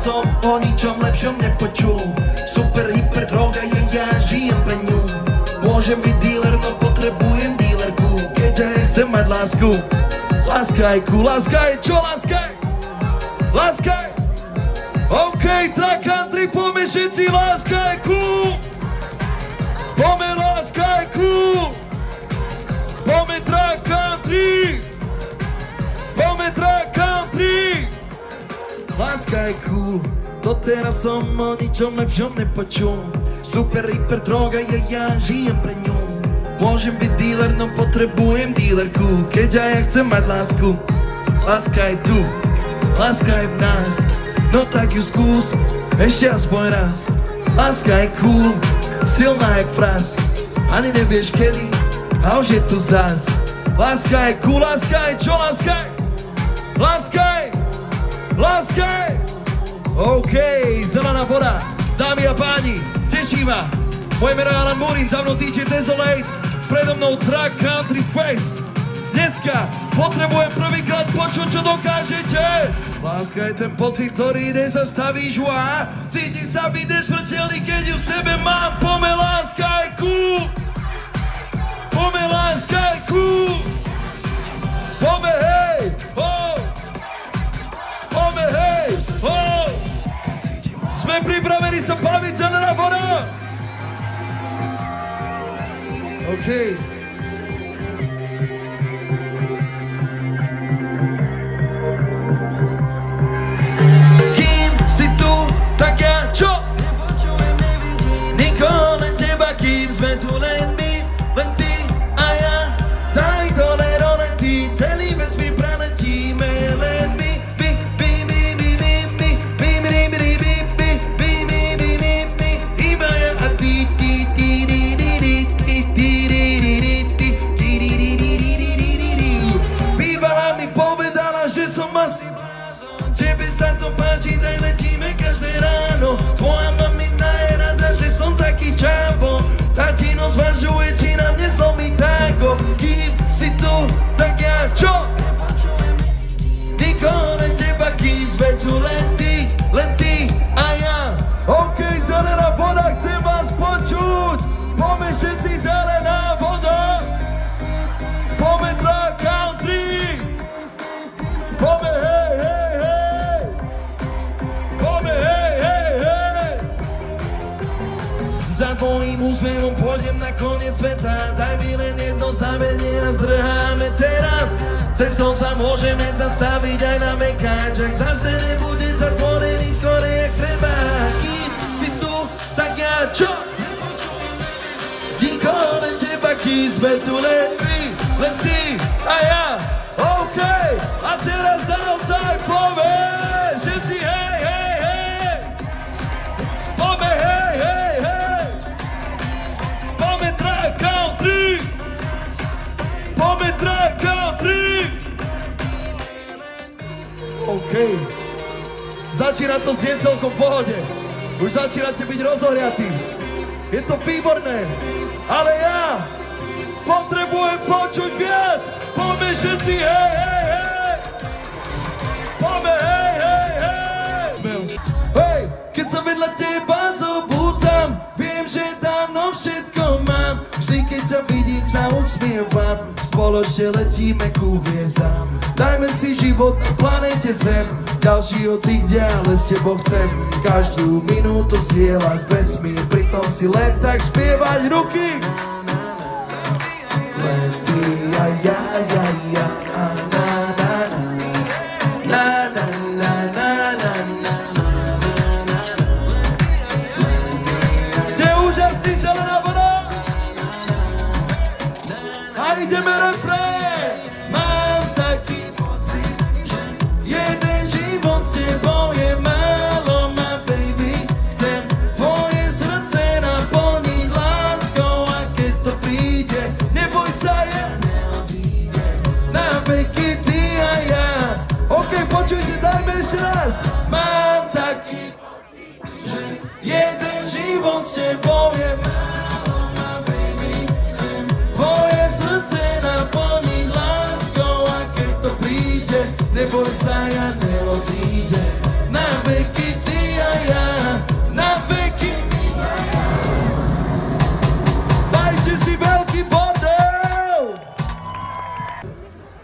som o ničom lepšom nepočul. Super, hyper, droga je, ja žijem pre ňu. Môžem byť dealer, no potrebujem dealerku, keďže chcem mať lásku. Láska je cool, láska je čo, láska je? Láska je? OK, track country, poďme všetci, láska je cool. Poďme, láska je cool. Poďme track country. Poďme track country. Láska je cool, doteraz som o ničom lepšom nepočul. Super, hyper, droga je, ja žijem pre ňu. Môžem byť dealer, no potrebujem dealerku, keďže ja chcem mať lásku. Láska je tu, láska je v nás, no tak ju skús, ešte aspoň raz. Láska je cool, silná jak fras, ani nevieš kedy, a už je tu zas. Láska je cool, láska je čo, láska je? Láska je, láska je. OK, zelená voda, dámy a páni, teší ma. Moje meno je Alan Murin, za mnou DJ Desolate, predo mnou Track Country Fest. Dneska potrebujem prvýkrát počuť, čo dokážete. Láska je ten pocit, ktorý nezastavíš a cítim sa byť nesmrteľný, keď ju v sebe mám. Poďme, láska je cool. Poďme, láska je cool. Poďme, hej, ho. Poďme, hej, ho. Sme pripravení sa baviť, zelená voda. OK. Kým si tu, tak ja čo? Nikoho len teba, kým sme tu len my, len ty a ja. Daj dole rolety, celý vesmír preletíme, len my. Iba ja a ty. Bývala mi povedala, že som asi blázon. Tebe sa to páči, tak letíme každé ráno. Tvoja mamina je rada, že som taký čavo. Tatino zvažuje, či na mne zlomí tango. Kým si tu, tak ja čo? Nikoho len teba, kým sme tu len ty a ja. OK, zelená voda, chcem vás počuť. Poďme všetci, zelená voda. Poďme track country. Poďme, hej, hej, hej. Poďme, hej, hej, hej. Za tvojím úsmevom pôjdem na koniec sveta. Daj mi len jedno znamenie a zdrháme teraz. Cestou sa môžeme zastaviť aj na mekáč, ak zase nebude zatvorený skôr jak treba. Kým si tu, tak ja čo? Nikoho len teba, kým sme tu len ty a ja. OK, a teraz naozaj poďme, všetci hej, hej, hej. Poďme, hej, hej, hej. Poďme track country. Poďme track country. OK, začína to znieť celkom v pohode. Už začínate byť rozohriatí. Je to výborné, ale ja potrebujem počuť viac. Poďme všetci, hej, hej, hej. Poďme, hej, hej, hej. Hej, keď sa vedľa teba zobúdzam, viem, že dávno všetko mám. Vždy, keď ťa vidím, sa usmievam. Spoločne letíme ku hviezdám. Dajme si život na planete Zem. Ďalší ocit ďalej s tebou chcem. Každú minútu zdieľať vesmír, pritom si len tak spievať ruky. Len ty a ja, a na, na, na, na, na, na, na, na, na. Ste úžasní, zelená voda. A ideme refrén. Mám taký pocit, že jeden život s tebou je málo, ma baby. Chcem tvoje srdce naplniť láskou, a keď to príde, neboj sa, je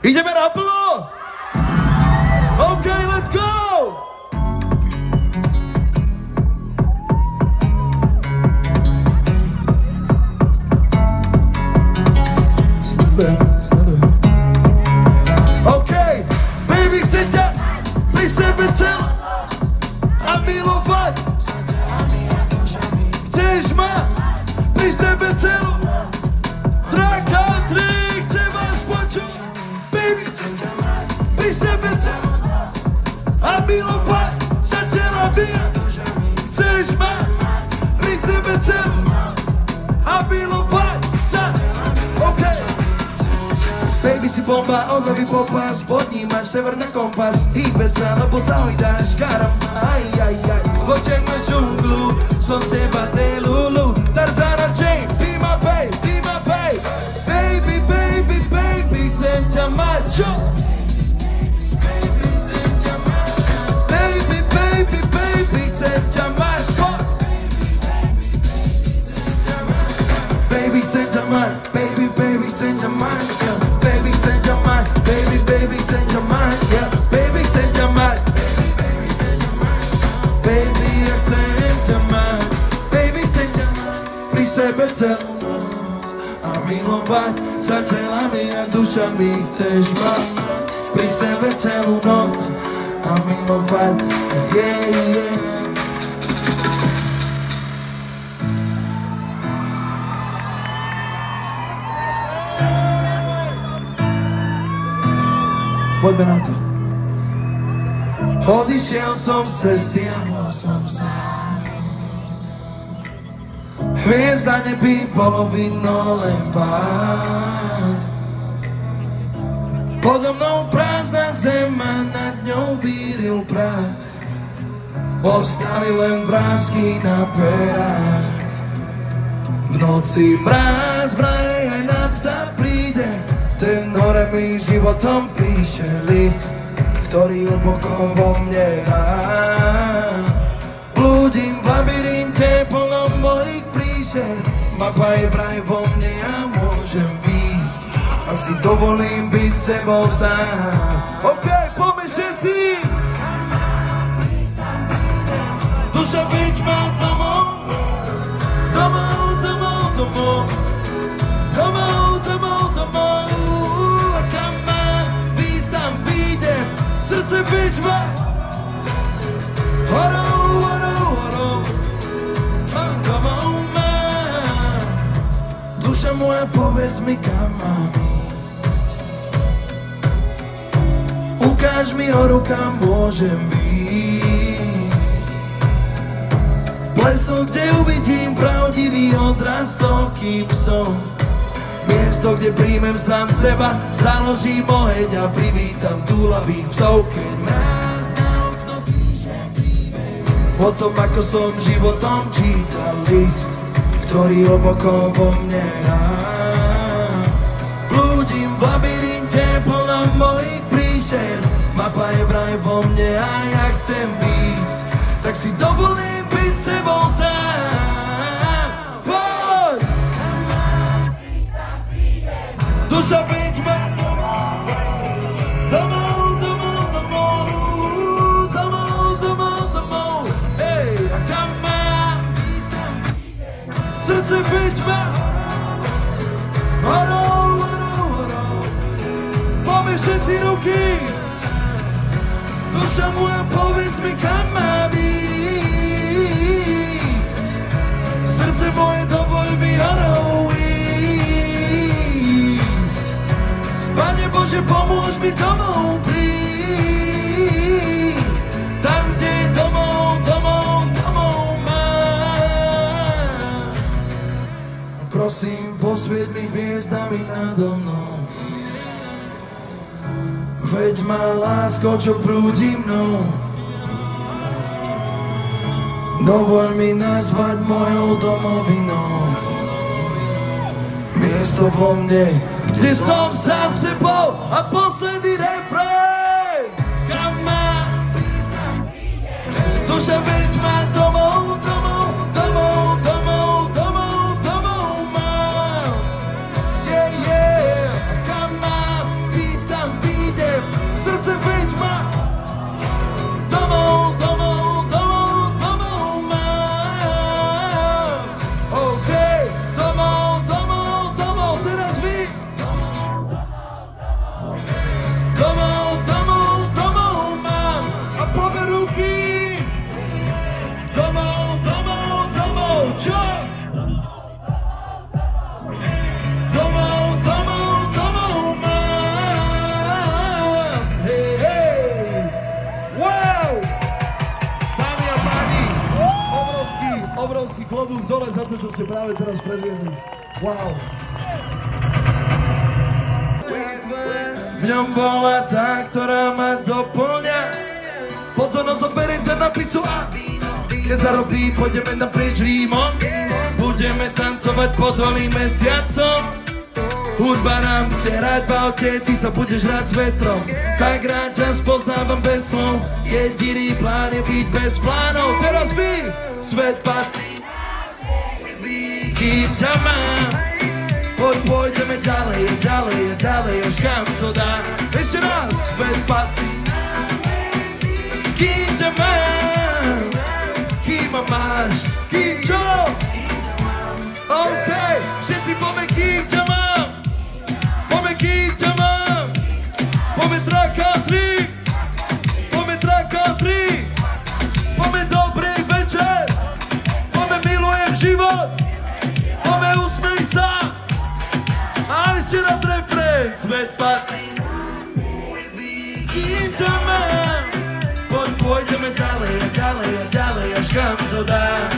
Ideme naplno? OK, let's go! OK, baby, chcem ťa pri sebe celá a milovať. Chceš ma pri sebe celú? Track country, chcem vás počuť. Baby, chcem ťa mať pri sebe celú a milovať. Začala byť. Chceš ma pri sebe celú a milovať. OK. Baby, si bomba, od hlavy popas, pod ním máš sever na kompas. Hýbe sa, lebo sa hojdáš, karam, aj. V očiach máš džunglu, som seba delulu. Tarzana Jane, ty ma babe, baby, chcem ťa mať, čo? Baby, chcem ťa mať, baby, chcem ťa mať, čo? Baby, chcem ťa mať, baby, chcem ťa mať, yeah. Baby, chcem ťa mať, baby, chcem ťa mať, yeah. Baby, chcem ťa mať, baby, ja chcem ťa mať, baby, chcem ťa mať, pri sebe celú noc a milovať sa telami a dušami. Chceš mať pri sebe celú noc a milovať, yeah. Poďme na to. Odišiel som z cesty a bol som sám. Hviezda nebí, bolo vidno len pár. Podo mnou prázdna zem a nad ňou víril prach. Ostali len vrásky na perách. V noci mráz vraj aj na psa príde. Ten hore mi životom píše list, ktorý hlboko vo mne hrá. Blúdim v labyrinte plnom mojich príšer. Mapa je vraj vo mne a môžem výjsť, ak si dovolím byť sebou sám. OK, poďme všetci! Duša, byť ma domov, domov, domov, domov, domov, domov, domov. A kam mám výjsť, tam výjdem, srdce byť ma horou, horou, horou. Domov mám, duša moja, povedz mi, kam mám ísť. Ukáž mi horu, kam môžem výjsť. Pleso, kde uvidím pravdivý odraz toho, kým som. Miesto, kde príjmem sám seba, založím oheň a privítam túlavých psov. Keď nás na okno píše príbeh o tom, ako som životom čítal list, ktorý hlboko vo mne hrá. Blúdim v labyrinte plnom mojich príšer. Mapa je vraj vo mne a ja chcem výjsť, tak si dovolím byť sebou sám. Poď! Duša, byť ma domov, domov, domov, domov, domov, domov, domov. Hej, a kam mám srdce, byť ma horou, horou, horou. Poďme všetci ruky. Duša moja, povedz mi, kam mám ísť. Srdce moje, dovoľ mi horou ísť. Pane Bože, pomôž mi domov prísť. Tam, kde je domov, domov, domov mám. Prosím, posvieť mi hviezdami nado mnou. Veď ma lásko, čo prúdi mnou. Dovoľ mi nazvať mojou domovinou miesto vo mne, kde som sám sebou. A posledný refrén. Kam mám prísť, tam prídem. Duša, veď ma domov, domov, domov, domov, domov, domov mám. Yeah, yeah. A kam mám prísť, tam prídem. obrovský klobúk dole za to, čo ste práve teraz predviedli. Wow. V ňom bola tá, ktorá ma doplňa. Pozornosť oberiem ťa na pizzu a víno. Keď zarobí, pôjdeme naprieč Rímom. Budeme tancovať pod holým mesiacom. Hudba nám bude hrať v aute, ty sa budeš hrať s vetrom. Tak rád ťa spoznávam bez slov. Jediný plán je byť bez plánov. Teraz vy, svet patrí, kým ťa mám. Pôjdeme ďalej, ďalej, ďalej, až kam to dá. Ešte raz, svet patrí, kým ťa mám. Kým ma máš, kým čo? OK, všetci poďme, kým ťa mám. Poďme, kým ťa mám. Poďme traka 3. Poďme traka 3. Poďme dobrý večer. Poďme milujem život. Poďme usmej sa. A ešte raz refrén. Svet patrí, kým ťa mám. Pôjdeme ďalej a ďalej a ďalej, až kam to dá.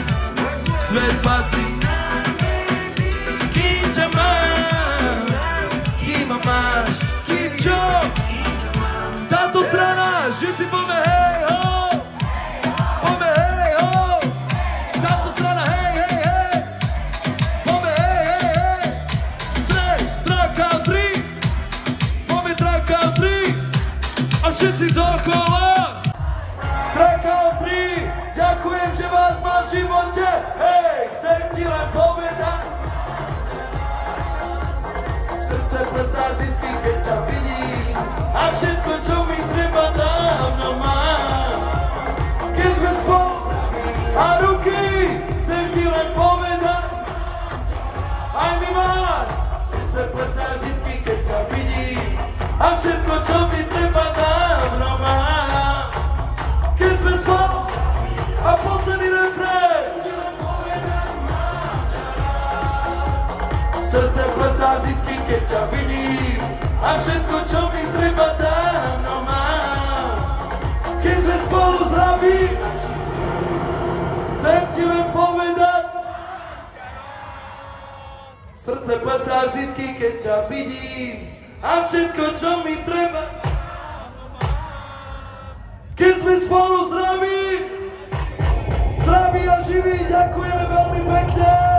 Svet patrí, kým ťa mám. Kým ma máš, kým čo? Táto strana, všetci poďme hej ho. Poďme hej ho. Táto strana hej hej hej. Poďme hej hej hej. Strej, traka 3. Poďme traka 3. A všetci dokola. Traka 3. Ďakujem, že vás mám v živote. Hej, chcem ti len povedať. Srdce plesá vždycky, keď ťa vidím. A všetko, čo mi treba, dávno mám. Keď sme spolu a ruky, chcem ti len povedať. Aj mi vás. Srdce plesá vždycky, keď ťa vidím. A všetko, čo mi treba, dávno mám. Keď sme spolu a posledný refrén. Srdce plesá vždycky, keď ťa vidím. A všetko, čo mi treba, dávno mám. Keď sme spolu zdraví, chcem ti len povedať. Srdce plesá vždycky, keď ťa vidím. A všetko, čo mi treba, keď sme spolu zdraví a živí, ďakujeme veľmi pekne.